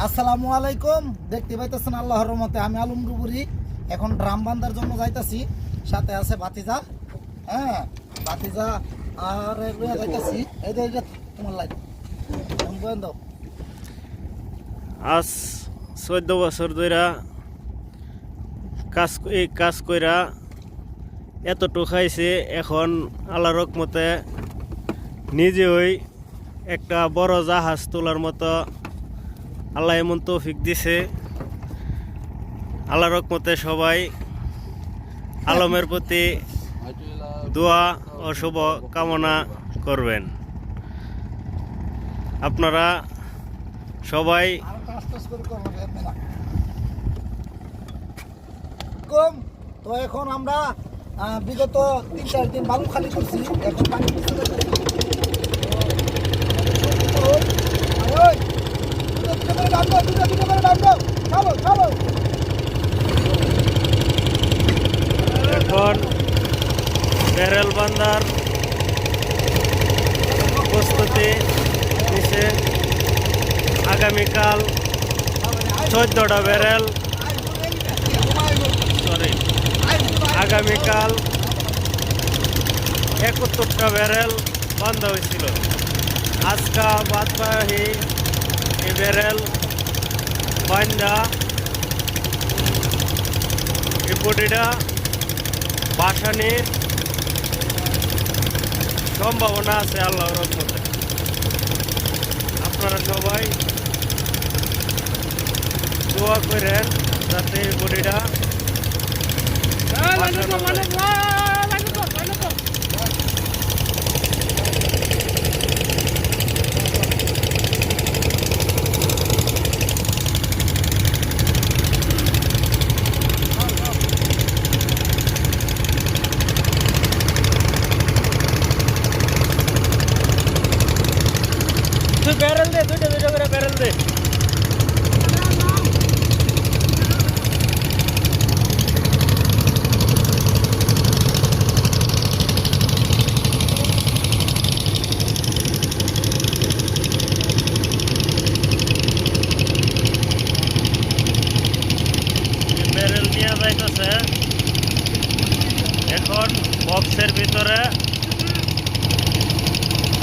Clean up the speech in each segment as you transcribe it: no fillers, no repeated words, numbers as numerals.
আসসালামু আলাইকুম। দেখতে পাইতেছেন আল্লাহর রহমতে আমি আলম ডুবুরি এখন ড্রাম বান্ধার জন্য যাইতাছি। সাথে আছে ভাতিজা, হ্যাঁ ভাতিজা আর লইয়া যাইতাছি। এই যে তোমার লাইট বন্ধ। আজ 14 বছর ধরে কাজ কইরা এতটুকু খাইছে। এখন আল্লাহর রহমতে নিজেই একটা বড় জাহাজ তোলার মতো আল্লাহ এমন তৌফিক দিছে। আল্লাহর রহমতে সবাই আলমের প্রতি দোয়া ও শুভ কামনা করবেন। আপনারা সবাই তো এখন আমরা বিগত 3-4 দিন বালু খালি করছি। এখন পানি এখন ব্যারেল বান্ধার প্রস্তুতি নিচ্ছে। আগামীকাল 14টা ব্যারেল আগামীকাল 71টা ব্যারেল বান্ধা হয়েছিল। আজকা বাদবাহী এই ব্যারেল বান্ধা এই বডিটা বাসানির সম্ভাবনা আছে আল্লাহর রহমতে। আপনারা সবাই দোয়া করেন যাতে এই বডিটা ব্যারেল দে, দুইটা করে ব্যারেল দে। ব্যারেল নিয়ে যাইতেছে এখন বক্সের ভিতরে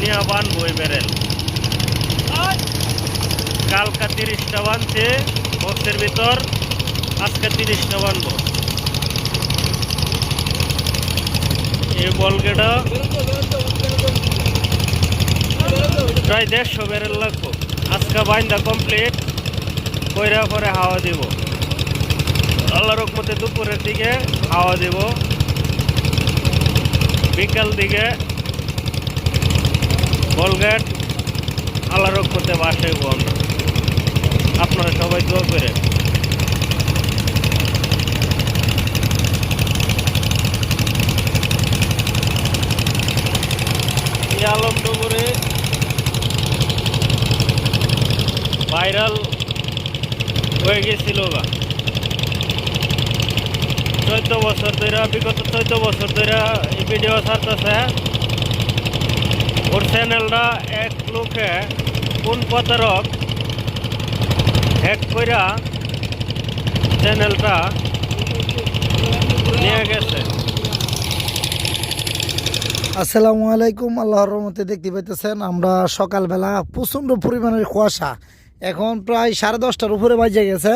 নিয়ে বানবো এই ব্যারেল। কালকা 30টা বানছে বক্সের ভিতর, আজকে 30টা বানবো। এই বলগেটা প্রায় 150 ব্যারেল লাগবো। আজকে বাইন্দা কমপ্লিট কইরা পরে হাওয়া দিব। আল্লাহর রহমতে দুপুরের দিকে হাওয়া দিব, বিকাল দিকে বলগেট আল্লাহর রহমতে বাসাইব আমরা। আপনারা সবাই দোয়া করে আলম ডুবুরে ভাইরাল হয়ে গেছিল। 14 বছর ধরে, বিগত 14 বছর ধরে এই ভিডিও ছাড়তেছে। ওর চ্যানেলটা এক লোকে কোন প্রতারক হ্যাক কইরা চ্যানেলটা নিয়ে গেছে। আসসালামু আলাইকুম। আল্লাহর রহমতে দেখতে পাইতেছেন আমরা সকালবেলা প্রচণ্ড পরিমাণের কুয়াশা। এখন প্রায় 10:30টার উপরে বাজে গেছে।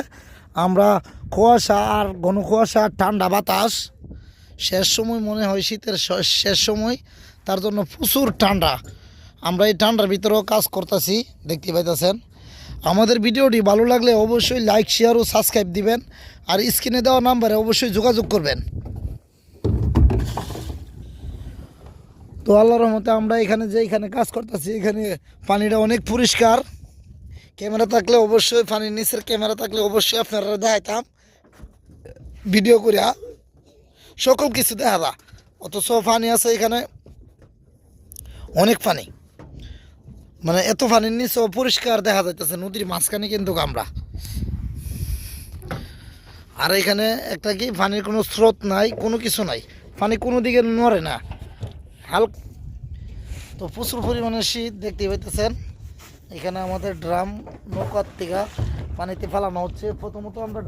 আমরা কুয়াশা আর ঘন কুয়াশা, ঠান্ডা বাতাস, শেষ সময় মনে হয় শীতের শেষ সময়, তার জন্য প্রচুর ঠান্ডা। আমরা এই ঠান্ডার ভিতরেও কাজ করতেছি, দেখতে পাইতেছেন। আমাদের ভিডিওটি ভালো লাগলে অবশ্যই লাইক, শেয়ার ও সাবস্ক্রাইব দিবেন। আর স্ক্রিনে দেওয়া নাম্বারে অবশ্যই যোগাযোগ করবেন। তো আল্লাহর রহমতে আমরা এখানে কাজ করতেছি, এখানে পানিটা অনেক পরিষ্কার। ক্যামেরা থাকলে অবশ্যই, পানির নিচের ক্যামেরা থাকলে অবশ্যই আপনারা দেখাইতাম, ভিডিও করিয়া সকল কিছু দেখাবা। অথচ পানি আছে এখানে অনেক পানি, মানে এত পানির নিচেও পরিষ্কার দেখা যাইতেছে নদীর মাঝখানে কিন্তু আমরা। আর এখানে একটা কি পানির কোনো স্রোত নাই, কোনো কিছু নাই, পানি কোনো দিকে নড়ে না, হালকা। তো প্রচুর পরিমাণে শীত দেখতে পাইতেছেন। এখানে আমাদের ড্রাম নৌকার থেকে পানিতে ফেলানো হচ্ছে। প্রথমত আমরা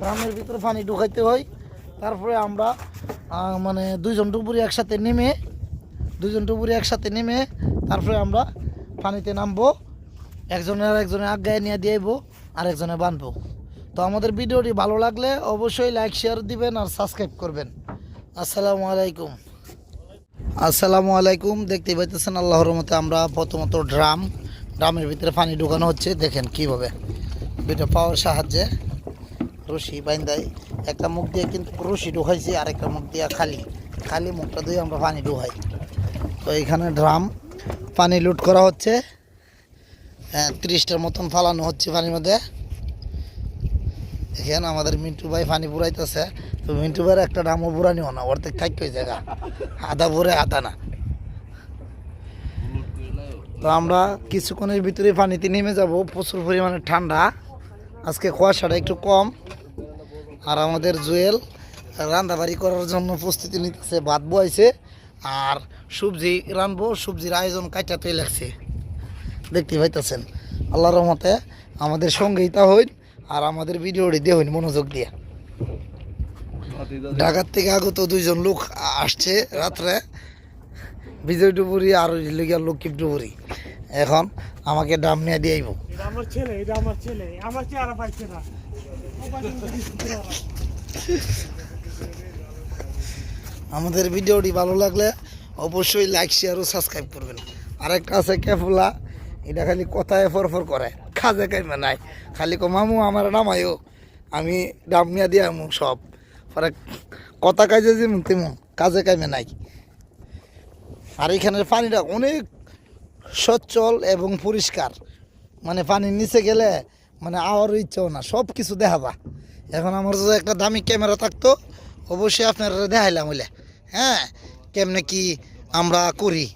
ড্রামের ভিতরে পানি ঢুকাইতে হয়, তারপরে আমরা মানে দুইজন ডুবুরি একসাথে নেমে তারপরে আমরা পানিতে নামবো, একজনের আজ্ঞায় নিয়ে দিয়েবো আর একজনে বাঁধবো। তো আমাদের ভিডিওটি ভালো লাগলে অবশ্যই লাইক শেয়ার দিবেন আর সাবস্ক্রাইব করবেন। আসসালামু আলাইকুম। দেখতে পাইতেছেন আল্লাহর রহমতে আমরা প্রথমত ড্রামের ভিতরে পানি ঢুকানো হচ্ছে। দেখেন কীভাবে দুইটা পাওয়ার সাহায্যে রশি বাইন্দাই, একটা মুখ দিয়ে কিন্তু রশি ঢুকাইছি আর একটা মুখ দিয়ে খালি মুখটা দিয়ে আমরা পানি ঢুকাই। তো এইখানে পানি লুট করা হচ্ছে, 30টার মতন ফালানো হচ্ছে পানির মধ্যে। এখানে আমাদের মিন্টু ভাই পানি পুরাইতেছে। তো মিন্টু ভাইয়ের একটা ড্রামও পুরানিও না, অর্ধেক থাকতে জায়গা, আধা ভরে আধা না। তো আমরা কিছুক্ষণের ভিতরে পানিতে নেমে যাব। প্রচুর পরিমাণে ঠান্ডা, আজকে কুয়াশাটা একটু কম। আর আমাদের জুয়েল রান্নাবাড়ি করার জন্য প্রস্তুতি নিতেছে, ভাত বইছে আর সবজি রানবো। সবজির আয়োজন কাটাতে লাগছে, দেখতে পাইতেছেন। আল্লাহর রহমতে আমাদের সঙ্গেই তা হইন আর আমাদের ভিডিওটি দিয়ে হইন মনোযোগ দিয়ে। ঢাকার থেকে আগত 2জন লোক আসছে রাত্রে, বিজয় ডুবুরি আর লক্ষ্মী ডুবুরি। এখন আমাকে ডাম নিয়ে দিয়ে আইব। আমাদের ভিডিওটি ভালো লাগলে অবশ্যই লাইক শেয়ার ও সাবস্ক্রাইব করবেন। আরেকটা আছে ক্যাফুলা, এটা খালি কথায় ফরফর করে, কাজে কাইমে নাই। খালি মামু আমার নামাইও, আমি ডাম নিয়ে দিয়ে আমু সব পরে কথা কাজে যেমন তেমন, কাজে কাইমে নাই। আর এখানের পানিটা অনেক সচ্ছল এবং পরিষ্কার, মানে পানির নিচে গেলে মানে আওয়ার ইচ্ছাও না, সব কিছু দেখাবা। এখন আমার যদি একটা দামি ক্যামেরা থাকতো অবশ্যই আপনারা দেখাইলাম হইলে, হ্যাঁ, কেমনে কি আমরা করি।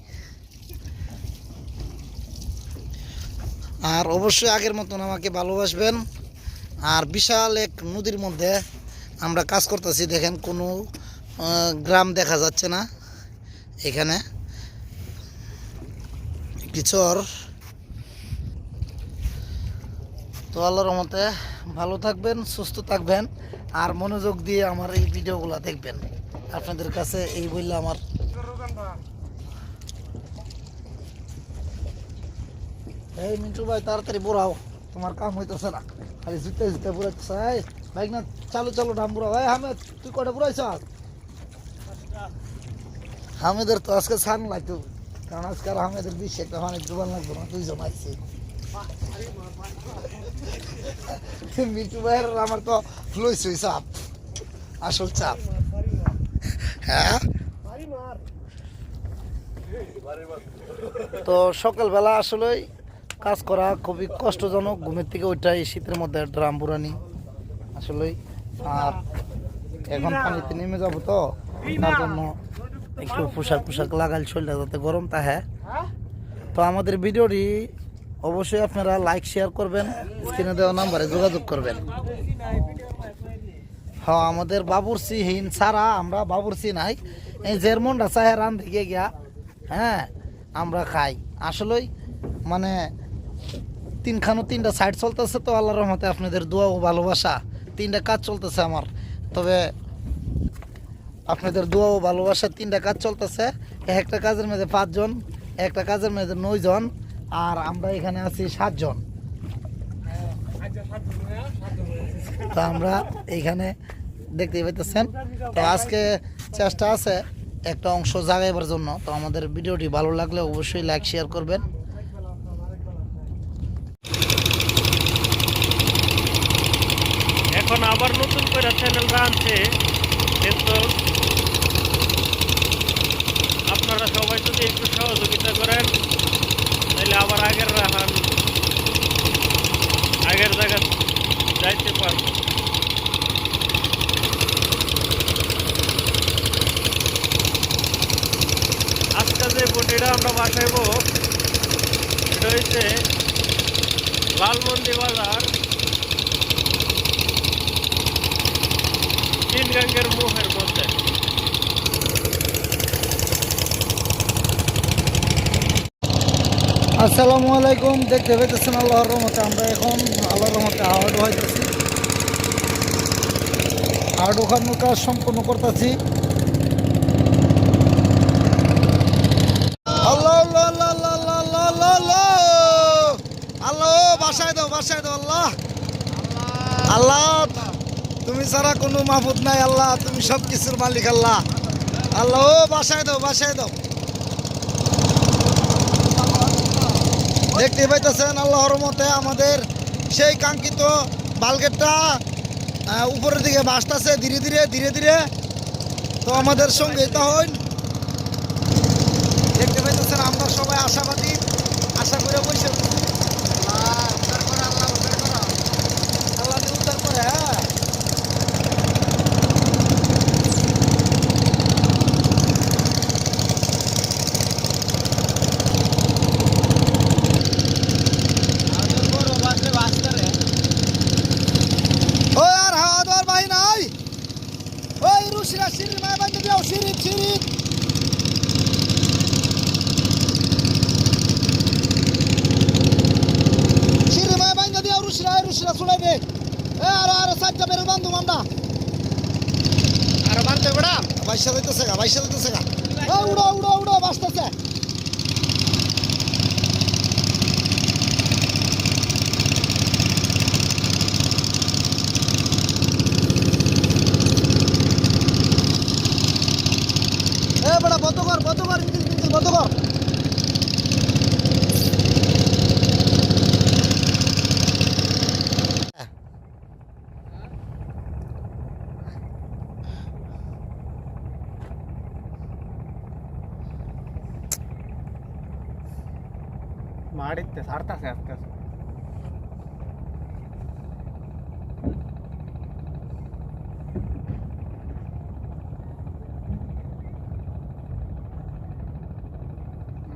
আর অবশ্যই আগের মতন আমাকে ভালোবাসবেন। আর বিশাল এক নদীর মধ্যে আমরা কাজ করতেছি। দেখেন কোনো গ্রাম দেখা যাচ্ছে না, এখানে একটি চর। তো আল্লাহর রহমতে ভালো থাকবেন, সুস্থ থাকবেন আর মনোযোগ দিয়ে আমার এই ভিডিওগুলো দেখবেন। আপনাদের কাছে এই বললে আমার এই মিন্টু ভাই তাড়াতাড়ি বুড়াও, তোমার কাম হইতেছে না, খালি জুতে বুড়াচ্ছে। বাইক না চালু ডাম বুড়াও। হামেদ তুই কটা বুড়াইছ? হামেদের তো আজকে ছান লাগতো, কারণ আজকে আর হামেদের বিশ্বে একটা অনেক দোকান লাগবে না, 2জন আসছে। মিন্টু ভাইয়ের আমার তো ফ্লুইসই চাপ, আসল চাপ। হ্যাঁ, তো সকালবেলা আসলে কাজ করা খুবই কষ্টজনক। ঘুমের থেকে ওইটাই শীতের মধ্যে ড্রাম বুড়ানি আসলেই। আর এখন পানিতে নেমে যাবো, তো তার জন্য একটু পোশাক লাগাল শরীরটা যাতে গরম থাকে। তো আমাদের ভিডিওটি অবশ্যই আপনারা লাইক শেয়ার করবেন, স্ক্রিনে দেওয়া নাম্বারে যোগাযোগ করবেন। হ্যাঁ, আমাদের বাবুর্চিহীন ছাড়া আমরা বাবুর্চি নাই, এই জেরমনটা চাহে রান থেকে গিয়া, হ্যাঁ, আমরা খাই। আসলেই মানে 3টা সাইড চলতেছে। তো আল্লাহর রহমতে আপনাদের দোয়া ও ভালোবাসা 3টা কাজ চলতেছে আমার। তবে আপনাদের দোয়া ও ভালোবাসা 3টা কাজ চলতেছে। একটা কাজের মধ্যে 5 জন, একটা কাজের মধ্যে 9 জন, আর আমরা এখানে আছি 7 জন। তো আমরা এইখানে দেখতেই পাইতেছেন। তো আজকে চেষ্টা আছে একটা অংশ জাগাইবার জন্য। তো আমাদের ভিডিওটি ভালো লাগলে অবশ্যই লাইক শেয়ার করবেন। এখন আবার নতুন করে চ্যানেল আনছে, কিন্তু আপনারা সবাই যদি একটু সহযোগিতা করেন তাহলে আবার আগের জায়গা যাইতে পারব। আজকে যে বটিটা আমরা বাসাইব এটা হচ্ছে লালমন্দি বাজার, চিনগাঙ্গের মুখের মধ্যে। আসসালামু আলাইকুম। দেখতে পেতেছেন আল্লাহর রহমতে আমরা এখন আল্লাহর রহমতে হাওয়া ঢোকাইতেছি, হাওয়া ঢোকানোর কাজ সম্পূর্ণ করতেছি। আল্লাহ আল্লাহ আল্লাহ আল্লাহ আল্লাহ আল্লাহ আল্লাহ আল্লাহ, বাসায় দাও বাসায় দাও আল্লাহ। আল্লাহ তুমি ছাড়া কোনো মাহবুদ নাই আল্লাহ, তুমি সব কিছুর মালিক আল্লাহ। আল্লাহ বাসায় দাও বাসায় দাও। দেখতে পাইতেছেন আল্লাহর রহমতে আমাদের সেই কাঙ্ক্ষিত বালগেটটা উপরের দিকে ভাসতেছে ধীরে ধীরে ধীরে ধীরে। তো আমাদের সঙ্গে তখন দেখতে পাইতেছেন আমরা সবাই আশাবাদী, আশা করে বসে আল্লাহ উদ্ধার করে। হ্যাঁ ওই আর হাওয়া দেওয়ার বাহি নাই, ওই রুশিরা সিঁড়ির মায় বাঁধতে দিও, সিঁড়ি সিঁড়ি সিঁড়ির মায় বাঁধতে দিও, রুশিরা রুশিরা ছুড়াই দে। আরো আরো সাতটা বেরো বান্ধব আমরা আরো বানতে বেড়া বাইশা দিতেছে গা, বাইশা দিতেছে গা। উড়ো উড়ো উড়ো বাসতেছে। বড় বন্ধ কর বন্ধ কর, ইঞ্জিন ইঞ্জিন বন্ধ কর। ಮಾಡಿದ್ದೆ ಸಾರ್ತಾಸೆ ಅಷ್ಟೇ.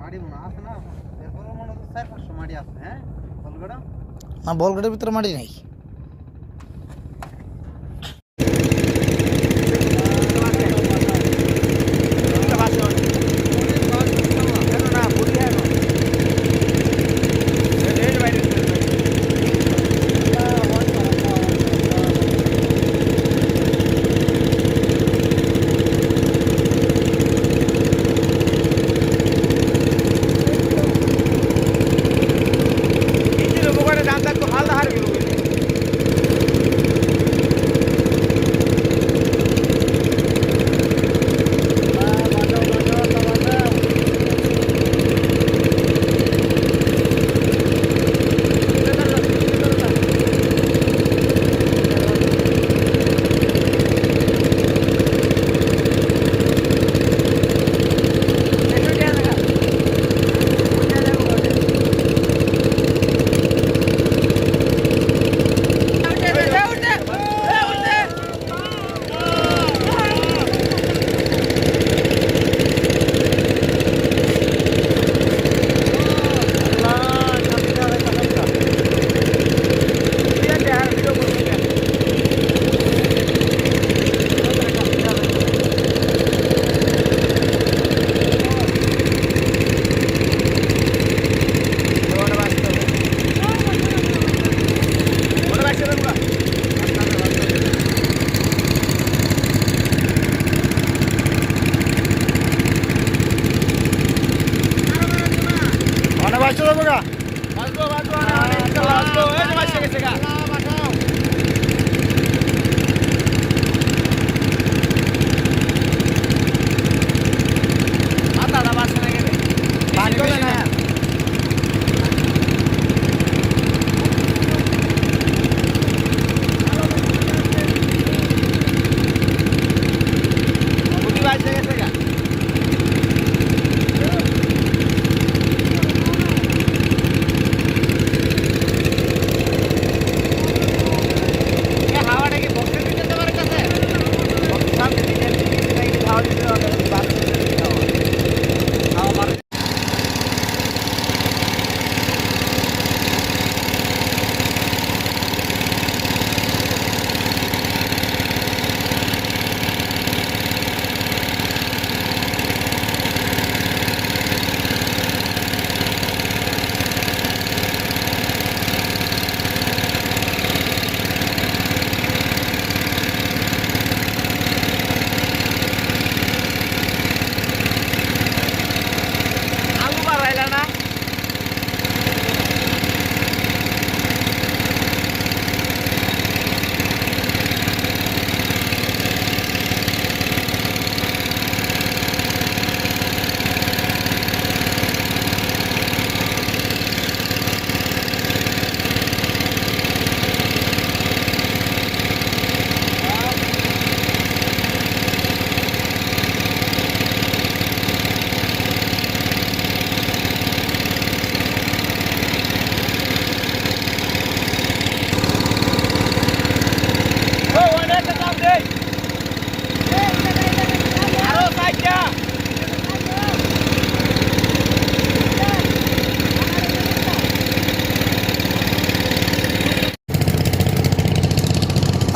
ಮಾಡಿ ಆಸನ ಎರ್ಪರ ಮಾಡೋದು ಸರ್ ಫಸ್ಟ್ ಮಾಡಿ ಆಸನ ಬಲ್ಗಡ না বলগেটের ভিতরে মাটি নাই।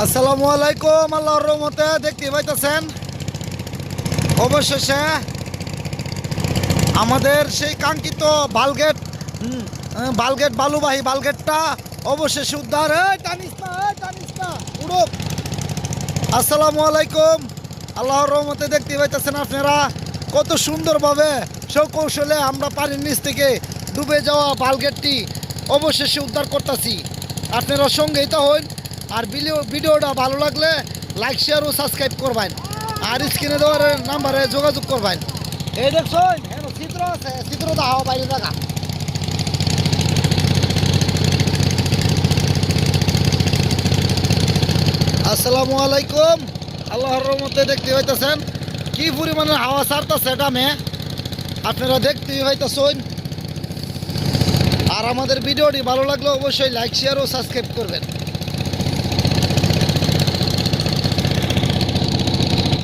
আসসালামু আলাইকুম, আল্লাহর রহমতে দেখতে পাইতেছেন অবশেষে আমাদের সেই কাঙ্ক্ষিত বালগেট বালগেট বালুবাহী বালগেটটা অবশেষে উদ্ধার। টানিস না উড়ুক। আসসালামু আলাইকুম, আল্লাহর রহমতে দেখতে পাইতেছেন আপনারা কত সুন্দরভাবে সৌকৌশলে আমরা পানির নিচ থেকে ডুবে যাওয়া বালগেটটি অবশেষে উদ্ধার করতেছি। আপনারা সঙ্গেই তো হন, আর ভিডিওটা ভালো লাগলে লাইক শেয়ার ও সাবস্ক্রাইব করবেন, আর স্ক্রিনে দেওয়ার নাম্বারে যোগাযোগ করবেন। এই দেখছেন চিত্র আছে, চিত্র দাও বাইরে দেখা। আসসালামু আলাইকুম, আল্লাহর রহমতে দেখতে পাইতেছেন কি পরিমাণে হাওয়া ছাড়তেছে ডামে, আপনারা দেখতেই পাইতেছেন। আর আমাদের ভিডিওটি ভালো লাগলে অবশ্যই লাইক শেয়ার ও সাবস্ক্রাইব করবেন।